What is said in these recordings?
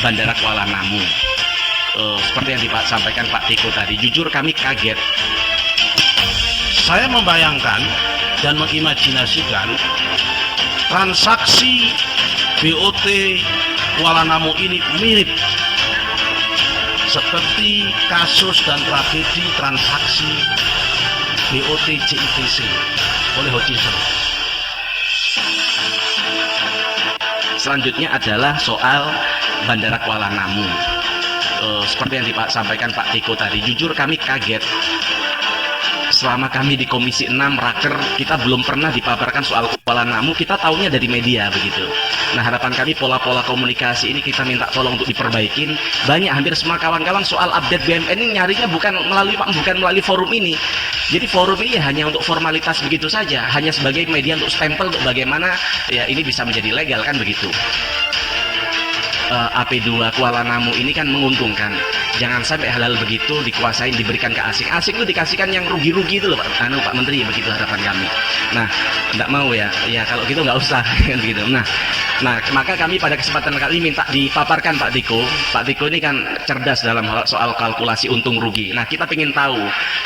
Bandara Kuala Namu. Seperti yang disampaikan Pak Tiko tadi, jujur kami kaget. Saya membayangkan dan mengimajinasikan transaksi BOT Kuala Namu ini mirip seperti kasus dan tragedi transaksi BOT JITC oleh Hutchinson. Selanjutnya adalah soal Bandara Kuala Namu. Seperti yang disampaikan Pak Tiko tadi, jujur kami kaget. Selama kami di Komisi 6 Raker, kita belum pernah dipaparkan soal Kuala Namu, kita taunya dari media begitu. Nah, harapan kami pola-pola komunikasi ini kita minta tolong untuk diperbaikin. Banyak, hampir semua kawan-kawan soal update BUMN ini nyarinya bukan melalui forum ini. Jadi forum ini hanya untuk formalitas begitu saja, hanya sebagai media untuk stempel untuk bagaimana ya ini bisa menjadi legal kan begitu. AP2 Kuala Namu ini kan menguntungkan. Jangan sampai hal-hal begitu dikuasain diberikan ke asing. Asing itu dikasihkan yang rugi-rugi itu loh Pak Menteri, begitu harapan kami. Nah, enggak mau ya kalau gitu nggak usah kan begitu. Nah, maka kami pada kesempatan kali ini minta dipaparkan Pak Tiko. Pak Tiko ini kan cerdas dalam soal kalkulasi untung rugi. Nah, kita ingin tahu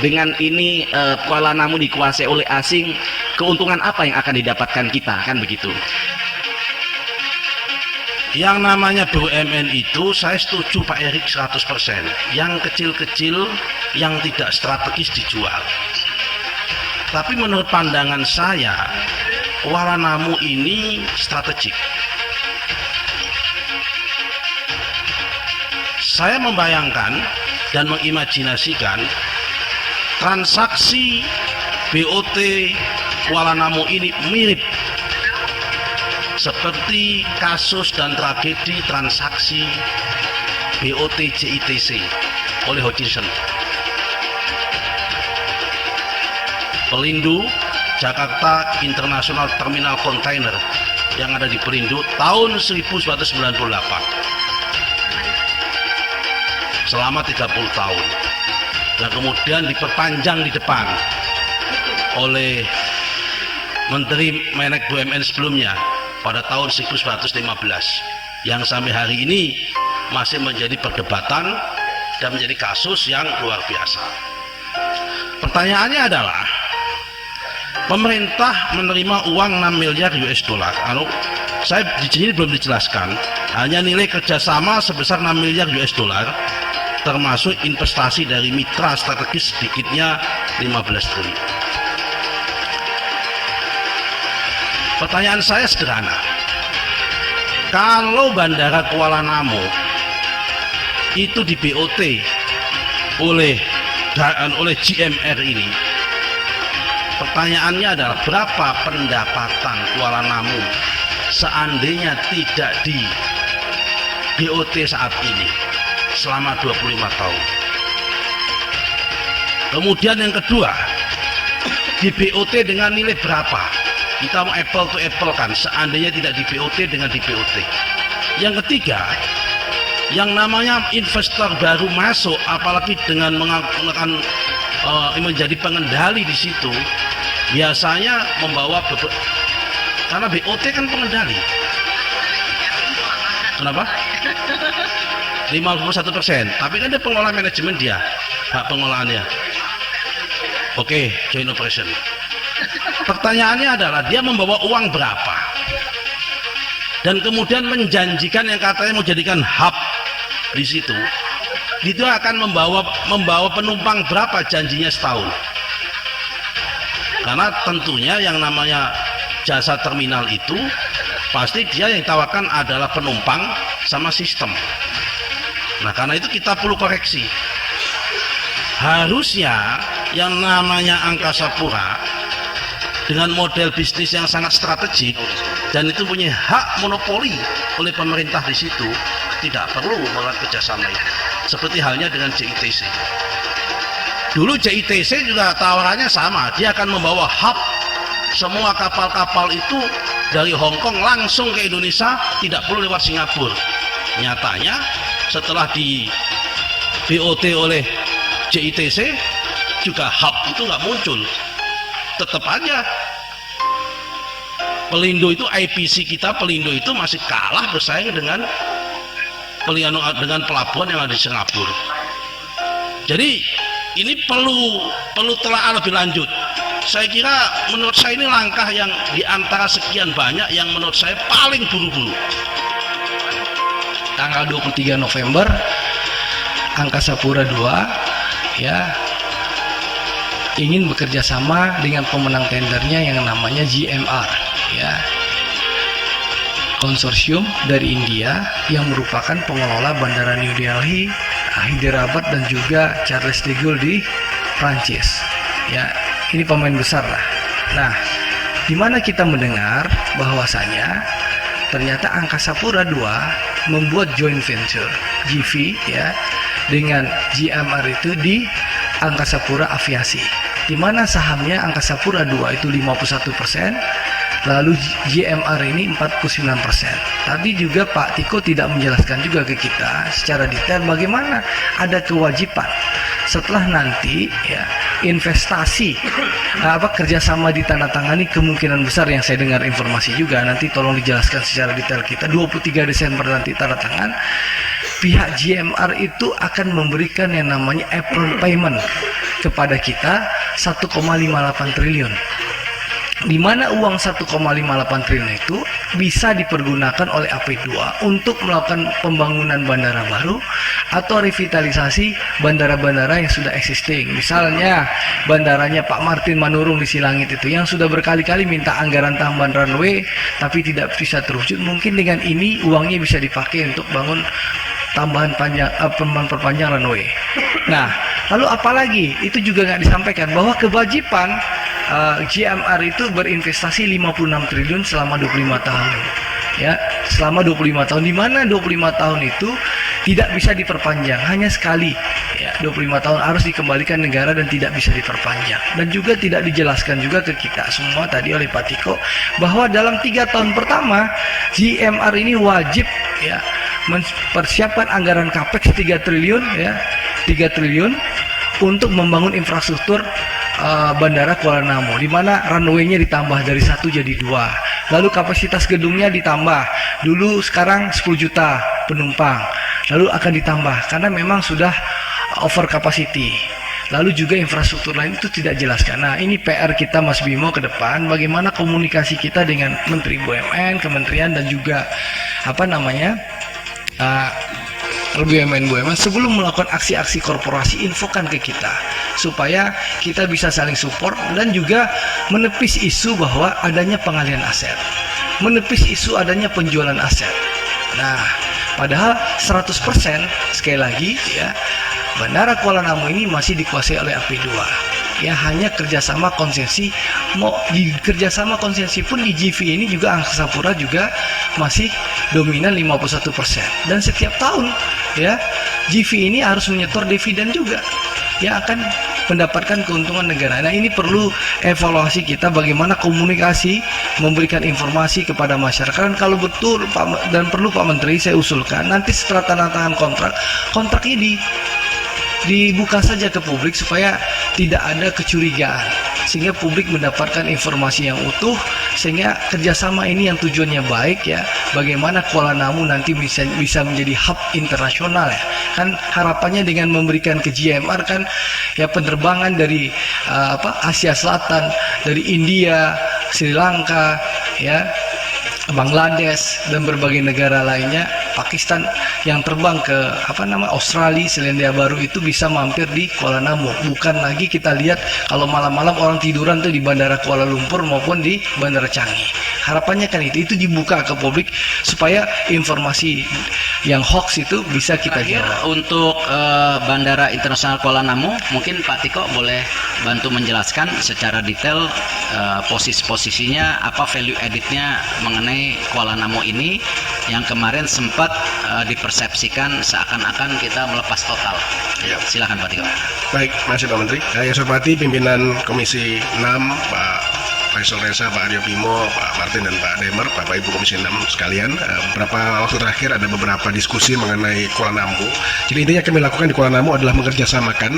dengan ini Kuala Namu dikuasai oleh asing, keuntungan apa yang akan didapatkan kita kan begitu. Yang namanya BUMN itu saya setuju Pak Erik 100%. Yang kecil-kecil yang tidak strategis dijual. Tapi menurut pandangan saya, Kuala Namu ini strategik. Saya membayangkan dan mengimajinasikan transaksi BOT Kuala Namu ini mirip seperti kasus dan tragedi transaksi BOT JITC oleh Hutchinson. Pelindo Jakarta International Terminal Container yang ada di Pelindo tahun 1998 selama 30 tahun dan kemudian diperpanjang di depan oleh Menteri Menek BUMN sebelumnya pada tahun 1915 yang sampai hari ini masih menjadi perdebatan dan menjadi kasus yang luar biasa. Pertanyaannya adalah, pemerintah menerima uang 6 miliar US dollar. Saya di sini belum dijelaskan, hanya nilai kerjasama sebesar 6 miliar US dollar, termasuk investasi dari mitra strategis sedikitnya 15 triliun. Pertanyaan saya sederhana, kalau Bandara Kuala Namu itu di BOT oleh GMR ini, pertanyaannya adalah berapa pendapatan Kuala Namu seandainya tidak di BOT saat ini selama 25 tahun. Kemudian yang kedua, di BOT dengan nilai berapa? Kita mau apple to apple kan, seandainya tidak di BOT dengan di BOT. Yang ketiga, yang namanya investor baru masuk, apalagi dengan menggunakan menjadi pengendali di situ, biasanya membawa karena BOT kan pengendali. Kenapa? 51%, tapi kan dia pengelola manajemen, dia hak pengolahannya. Oke, joint operation. Pertanyaannya adalah dia membawa uang berapa, dan kemudian menjanjikan yang katanya mau jadikan hub di situ, itu akan membawa penumpang berapa janjinya setahun. Karena tentunya yang namanya jasa terminal itu pasti dia yang ditawarkan adalah penumpang sama sistem. Nah, karena itu kita perlu koreksi. Harusnya yang namanya Angkasa Pura dengan model bisnis yang sangat strategik dan itu punya hak monopoli oleh pemerintah di situ, tidak perlu melakukan kerjasama itu. Seperti halnya dengan JITC. Dulu JITC juga tawarannya sama, dia akan membawa hub semua kapal-kapal itu dari Hong Kong langsung ke Indonesia, tidak perlu lewat Singapura. Nyatanya setelah di BOT oleh JITC juga hub itu nggak muncul. Tetap aja Pelindo itu, IPC kita Pelindo itu masih kalah bersaing dengan dengan pelabuhan yang ada di Singapura. Jadi ini perlu telaah lebih lanjut. Saya kira menurut saya ini langkah yang di antara sekian banyak yang menurut saya paling buru-buru. Tanggal 23 November Angkasa Pura II ya ingin bekerja sama dengan pemenang tendernya yang namanya GMR ya, konsorsium dari India yang merupakan pengelola bandara New Delhi, Hyderabad dan juga Charles de Gaulle di Prancis ya. Ini pemain besar lah. Nah, di mana kita mendengar bahwasanya ternyata Angkasa Pura II membuat joint venture GV ya dengan GMR itu di Angkasa Pura Aviasi, di mana sahamnya Angkasa Pura II itu 51%, lalu GMR ini 49%. Tadi juga Pak Tiko tidak menjelaskan juga ke kita secara detail bagaimana ada kewajiban setelah nanti ya investasi kerjasama ditandatangani, kemungkinan besar yang saya dengar informasi juga, nanti tolong dijelaskan secara detail kita, 23 Desember nanti tanda tangan, pihak GMR itu akan memberikan yang namanya upfront payment kepada kita 1,58 triliun, di mana uang 1,58 triliun itu bisa dipergunakan oleh AP2 untuk melakukan pembangunan bandara baru atau revitalisasi bandara-bandara yang sudah existing. Misalnya bandaranya Pak Martin Manurung di Silangit itu yang sudah berkali-kali minta anggaran tambahan runway tapi tidak bisa terwujud, mungkin dengan ini uangnya bisa dipakai untuk bangun tambahan perpanjang runway. Nah, lalu apalagi itu juga nggak disampaikan bahwa kewajiban GMR itu berinvestasi 56 triliun selama 25 tahun ya, selama 25 tahun, di mana 25 tahun itu tidak bisa diperpanjang, hanya sekali ya, 25 tahun harus dikembalikan negara dan tidak bisa diperpanjang. Dan juga tidak dijelaskan juga ke kita semua tadi oleh Pak Tiko bahwa dalam 3 tahun pertama GMR ini wajib ya mempersiapkan anggaran capex 3 triliun ya, 3 triliun untuk membangun infrastruktur Bandara Kuala Namu, di mana runway-nya ditambah dari 1 jadi 2, lalu kapasitas gedungnya ditambah, dulu sekarang 10 juta penumpang, lalu akan ditambah karena memang sudah over capacity. Lalu juga infrastruktur lain itu tidak jelaskan. Nah, ini PR kita Mas Bimo ke depan, bagaimana komunikasi kita dengan Menteri BUMN, Kementerian dan juga BUMN sebelum melakukan aksi-aksi korporasi, infokan ke kita supaya kita bisa saling support dan juga menepis isu bahwa adanya pengalihan aset, menepis isu adanya penjualan aset. Nah, padahal 100% sekali lagi ya, Bandara Kuala Namu ini masih dikuasai oleh AP2 ya, hanya kerjasama konsesi. Mau di kerjasama konsesi pun di GV ini juga Angkasa Pura juga masih dominan 51%, dan setiap tahun ya GV ini harus menyetor dividen juga yang akan mendapatkan keuntungan negara. Nah, ini perlu evaluasi kita bagaimana komunikasi memberikan informasi kepada masyarakat. Dan kalau betul Pak dan perlu Pak Menteri, saya usulkan nanti setelah tanda tangan kontrak ini dibuka saja ke publik supaya tidak ada kecurigaan, sehingga publik mendapatkan informasi yang utuh, sehingga kerjasama ini yang tujuannya baik ya, bagaimana Kuala Namu nanti bisa menjadi hub internasional ya, kan harapannya dengan memberikan ke GMR kan ya penerbangan dari Asia Selatan, dari India, Sri Lanka ya, Bangladesh dan berbagai negara lainnya, Pakistan yang terbang ke Australia, Selandia Baru itu bisa mampir di Kuala Namu. Bukan lagi kita lihat kalau malam-malam orang tiduran tuh di Bandara Kuala Lumpur maupun di Bandara Changi. Harapannya kan itu dibuka ke publik supaya informasi yang hoax itu bisa kita jawab. Untuk Bandara Internasional Kuala Namu, mungkin Pak Tiko boleh bantu menjelaskan secara detail posisinya, apa value added-nya mengenai Kuala Namu ini yang kemarin sempat dipersepsikan seakan-akan kita melepas total. Ya. Silakan Pak Tiko. Baik, masih Pak Menteri. Yang saya hormati pimpinan Komisi 6, Pak Faisal Reza, Pak Aryo Bimo, Pak Martin dan Pak Demer, Bapak Ibu Komisi 6 sekalian. Beberapa waktu terakhir ada beberapa diskusi mengenai Kuala Namu. Jadi intinya kami lakukan di Kuala Namu adalah mengerjasamakan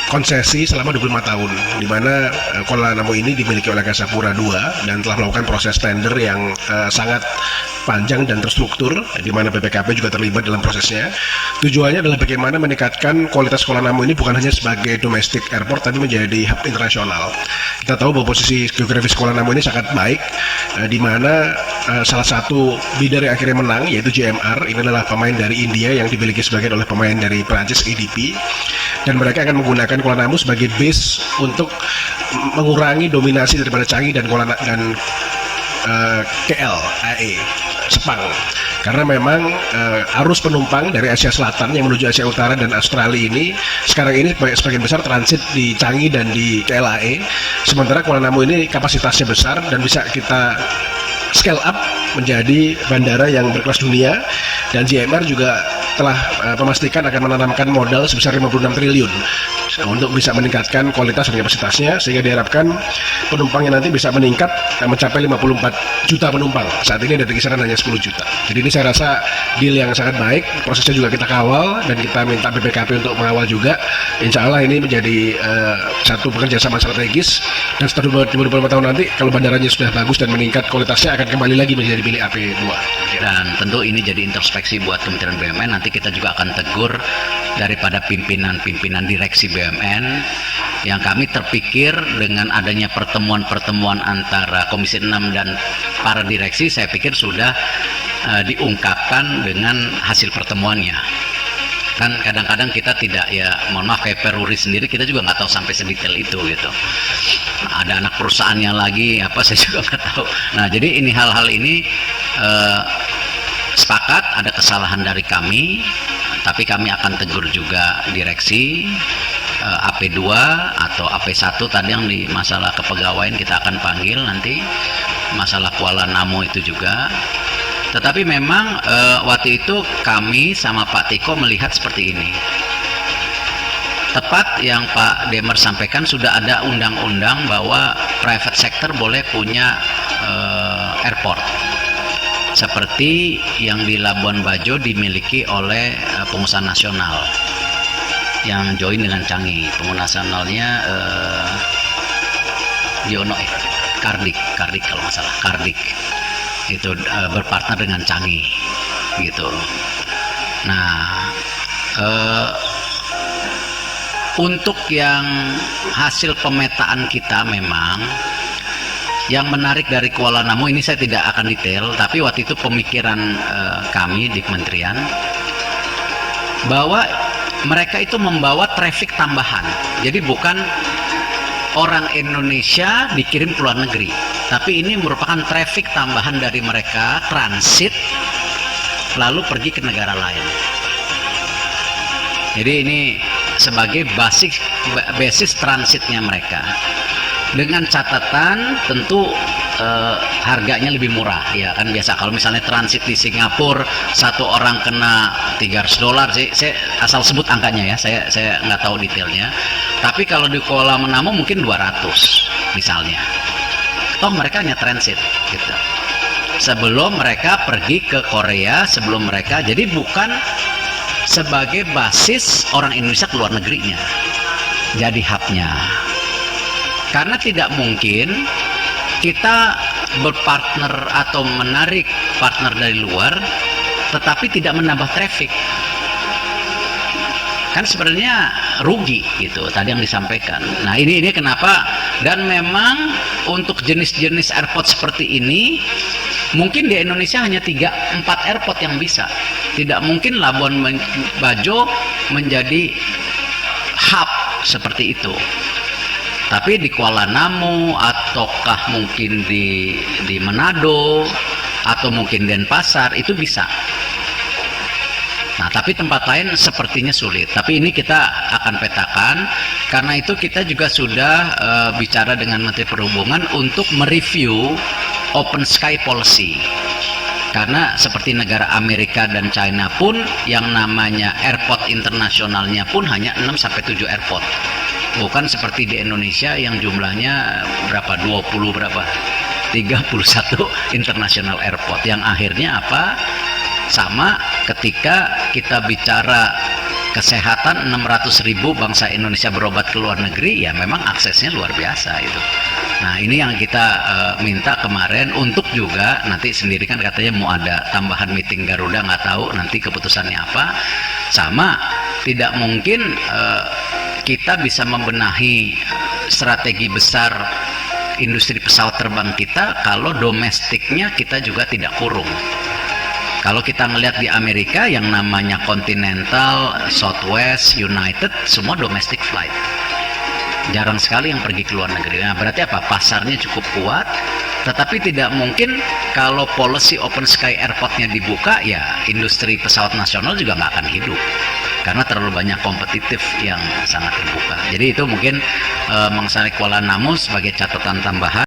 konsesi selama 25 tahun, di mana Kuala Namu ini dimiliki oleh Angkasa Pura II dan telah melakukan proses tender yang sangat panjang dan terstruktur, di mana BPKP juga terlibat dalam prosesnya. Tujuannya adalah bagaimana meningkatkan kualitas Kuala Namu ini bukan hanya sebagai domestic airport, tapi menjadi hub internasional. Kita tahu bahwa posisi geografis Kuala Namu ini sangat baik, di mana salah satu bidder yang akhirnya menang yaitu JMR. Ini adalah pemain dari India yang dimiliki sebagian oleh pemain dari Prancis ADP, dan mereka akan menggunakan Kuala Namu sebagai base untuk mengurangi dominasi daripada Changi dan KL, AE, Sepang. Karena memang arus penumpang dari Asia Selatan yang menuju Asia Utara dan Australia ini sekarang ini sebagian besar transit di Changi dan di KLAE, sementara Kuala Namu ini kapasitasnya besar dan bisa kita scale up menjadi bandara yang berkelas dunia, dan JMR juga telah memastikan akan menanamkan modal sebesar 56 triliun untuk bisa meningkatkan kualitas dan kapasitasnya, sehingga diharapkan penumpangnya nanti bisa meningkat mencapai 54 juta penumpang. Saat ini ada di kisaran hanya 10 juta. Jadi ini saya rasa deal yang sangat baik, prosesnya juga kita kawal dan kita minta BPKP untuk mengawal juga. Insya Allah ini menjadi satu bekerjasama strategis, dan setelah 25 tahun nanti kalau bandaranya sudah bagus dan meningkat kualitasnya akan kembali lagi menjadi milik AP2. Dan tentu ini jadi introspeksi buat Kementerian BUMN. Nanti kita juga akan tegur daripada pimpinan direksi BUMN yang kami terpikir dengan adanya pertemuan-pertemuan antara Komisi 6 dan para direksi, saya pikir sudah diungkapkan dengan hasil pertemuannya. Kan kadang-kadang kita tidak, ya mohon maaf, kayak Peruri sendiri kita juga nggak tahu sampai sedetail itu gitu. Ada anak perusahaannya lagi apa, saya juga nggak tahu. Nah, jadi ini hal-hal ini sepakat ada kesalahan dari kami, tapi kami akan tegur juga direksi AP2 atau AP1 tadi yang di masalah kepegawaian kita akan panggil nanti, masalah Kuala Namu itu juga. Tetapi memang waktu itu kami sama Pak Tiko melihat seperti ini. Tepat yang Pak Demer sampaikan, sudah ada undang-undang bahwa private sector boleh punya airport. Seperti yang di Labuan Bajo dimiliki oleh pengusaha nasional yang join dengan Changi. Pengusaha nasionalnya Yono Kardik kalau nggak salah, Kardik itu berpartner dengan Changi gitu. Nah, untuk yang hasil pemetaan kita, memang yang menarik dari Kuala Namu ini saya tidak akan detail, tapi waktu itu pemikiran kami di kementerian bahwa mereka itu membawa traffic tambahan. Jadi bukan orang Indonesia dikirim ke luar negeri, tapi ini merupakan traffic tambahan dari mereka, transit lalu pergi ke negara lain. Jadi ini sebagai basis transitnya mereka, dengan catatan tentu harganya lebih murah, ya kan. Biasa kalau misalnya transit di Singapura satu orang kena $300, saya asal sebut angkanya ya, saya nggak tahu detailnya. Tapi kalau di Kuala Namu mungkin 200 misalnya. Toh mereka hanya transit gitu, sebelum mereka pergi ke Korea, sebelum mereka, jadi bukan sebagai basis orang Indonesia keluar negerinya jadi hubnya. Karena tidak mungkin kita berpartner atau menarik partner dari luar tetapi tidak menambah traffic, kan sebenarnya rugi gitu tadi yang disampaikan. Nah, ini kenapa. Dan memang untuk jenis-jenis airport seperti ini mungkin di Indonesia hanya 3-4 airport yang bisa. Tidak mungkin Labuan Bajo menjadi hub seperti itu. Tapi di Kuala Namu ataukah mungkin di Manado atau mungkin Denpasar itu bisa. Nah, tapi tempat lain sepertinya sulit. Tapi ini kita akan petakan. Karena itu kita juga sudah bicara dengan Menteri Perhubungan untuk mereview open sky policy. Karena seperti negara Amerika dan China pun yang namanya airport internasionalnya pun hanya 6-7 airport. Bukan seperti di Indonesia yang jumlahnya berapa, 31 international airport, yang akhirnya apa, sama ketika kita bicara kesehatan 600.000 bangsa Indonesia berobat ke luar negeri, ya memang aksesnya luar biasa itu. Nah ini yang kita minta kemarin, untuk juga nanti sendiri kan katanya mau ada tambahan meeting Garuda, nggak tahu nanti keputusannya apa. Sama tidak mungkin kita bisa membenahi strategi besar industri pesawat terbang kita kalau domestiknya kita juga tidak kurung. Kalau kita ngelihat di Amerika yang namanya Continental, Southwest, United, semua domestic flight. Jarang sekali yang pergi ke luar negeri. Nah, berarti apa? Pasarnya cukup kuat, tetapi tidak mungkin kalau policy open sky airportnya dibuka, ya industri pesawat nasional juga nggak akan hidup. Karena terlalu banyak kompetitif yang sangat terbuka. Jadi itu mungkin mengenai Kuala Namu sebagai catatan tambahan.